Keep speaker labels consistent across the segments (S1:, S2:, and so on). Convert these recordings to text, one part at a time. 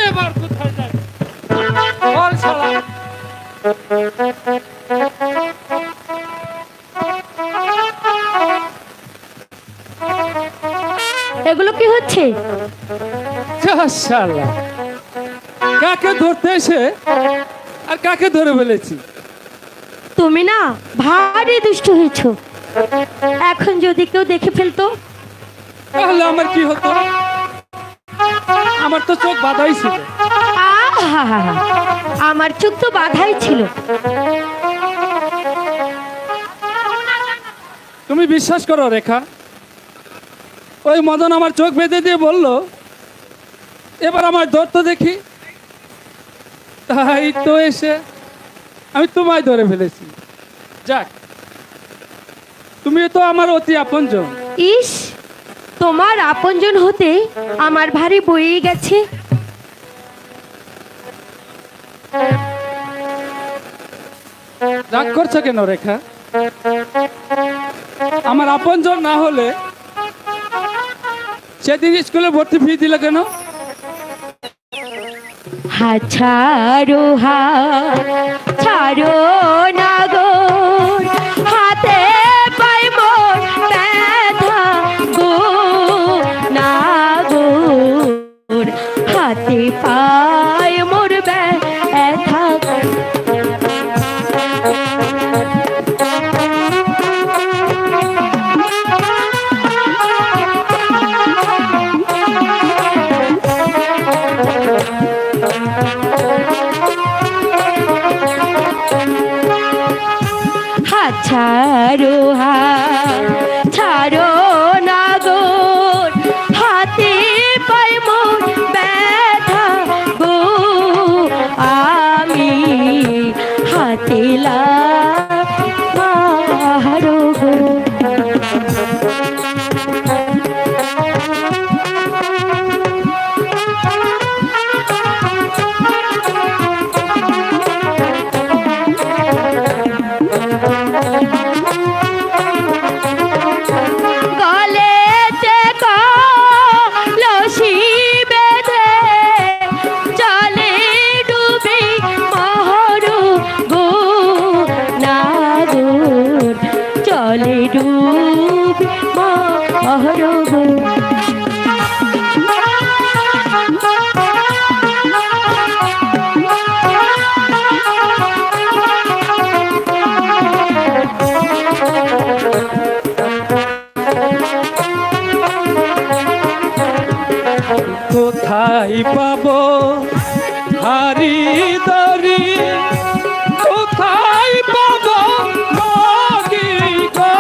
S1: এবার কোথায় যাই বল শালা।
S2: এগুলো কি হচ্ছে?
S1: শালা কাকে ধরতে এসে আর কাকে ধরে ফেলেছি।
S2: তুমি না ভারী দুষ্ট হয়েছো। এখন যদি কেউ দেখে ফেলতো
S1: তাহলে আমার কি হতো? আমার তো চোখ বাঁধাই ছিল।
S2: আহা, আমার চোখ তো বাধাই ছিল।
S1: তুমি বিশ্বাস করো রেখা, ওই মদন আমার চোখ বেঁধে দিয়ে বলল এবার আমার ধরতো দেখি। তাই তো এসে আমি তোমায় ধরে ফেলেছি। যাক, তুমি তো আমার অতি আপনজন।
S2: ইস, তোমার আপনজন হতে আমার ভারী বয়ে গেছে।
S1: রাগ করছো কেন রেখা? আমার আপনজন না হলে সেদিন স্কুলে ভর্তি ফি দিলে কেন?
S2: হাত ছাড়ো, হাত ছাড়ো না গো, হাতে পাই মোর ব্যথা গো, না গো, হাতে পাই মোর ব্যথা। হাত ছাড়ো, হাত ছাড়ো না গো, হাতে পাই মোর ব্যথা গো, আমি হাতে মারো গো।
S1: কোথায় পাবো হারি দরি, কোথায় পাবো নদী গো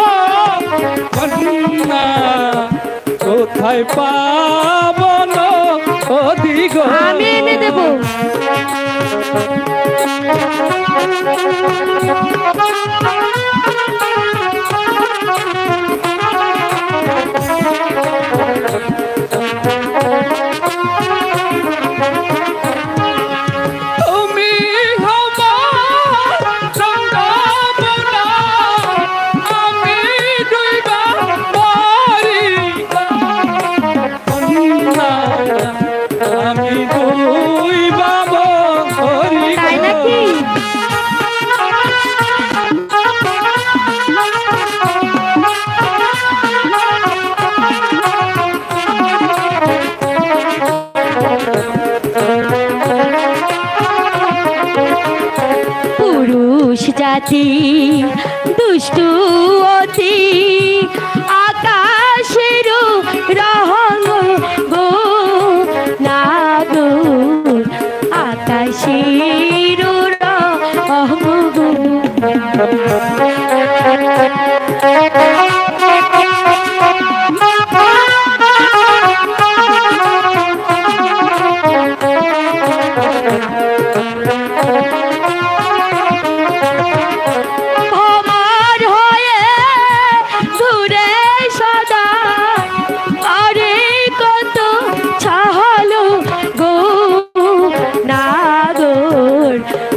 S1: কন্যা, কোথায় পাবো নদী গো।
S2: আমি এনে দেবো। জাতি দুষ্টু অতি আকাশের রহং গো, না গো, আকাশের রহং গো।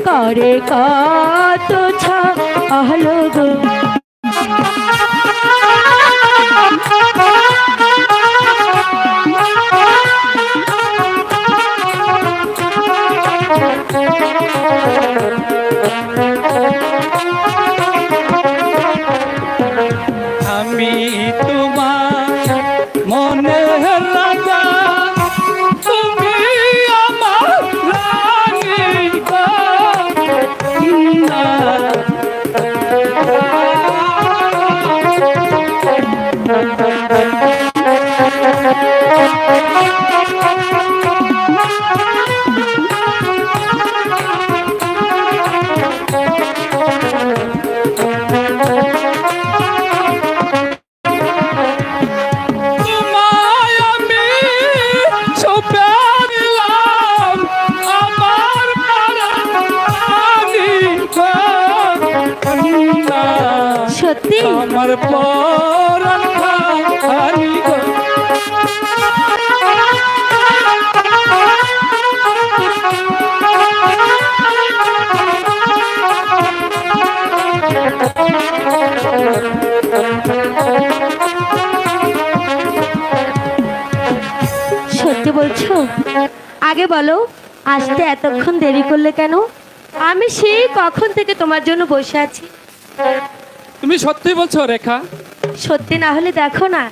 S2: করে কত ছালো
S1: আমার পরাণ খানি গো।
S2: সত্যি বলছো? আগে বলো, আসতে এতক্ষণ দেরি করলে কেন? আমি সেই কখন থেকে তোমার জন্য বসে আছি।
S1: তুমি সত্যি বলছো রেখা?
S2: সত্যি না হলে দেখো না,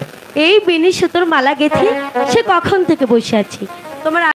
S2: এই বিনি সুতোর মালা গেথে সে কখন থেকে বসে আছি। তোমার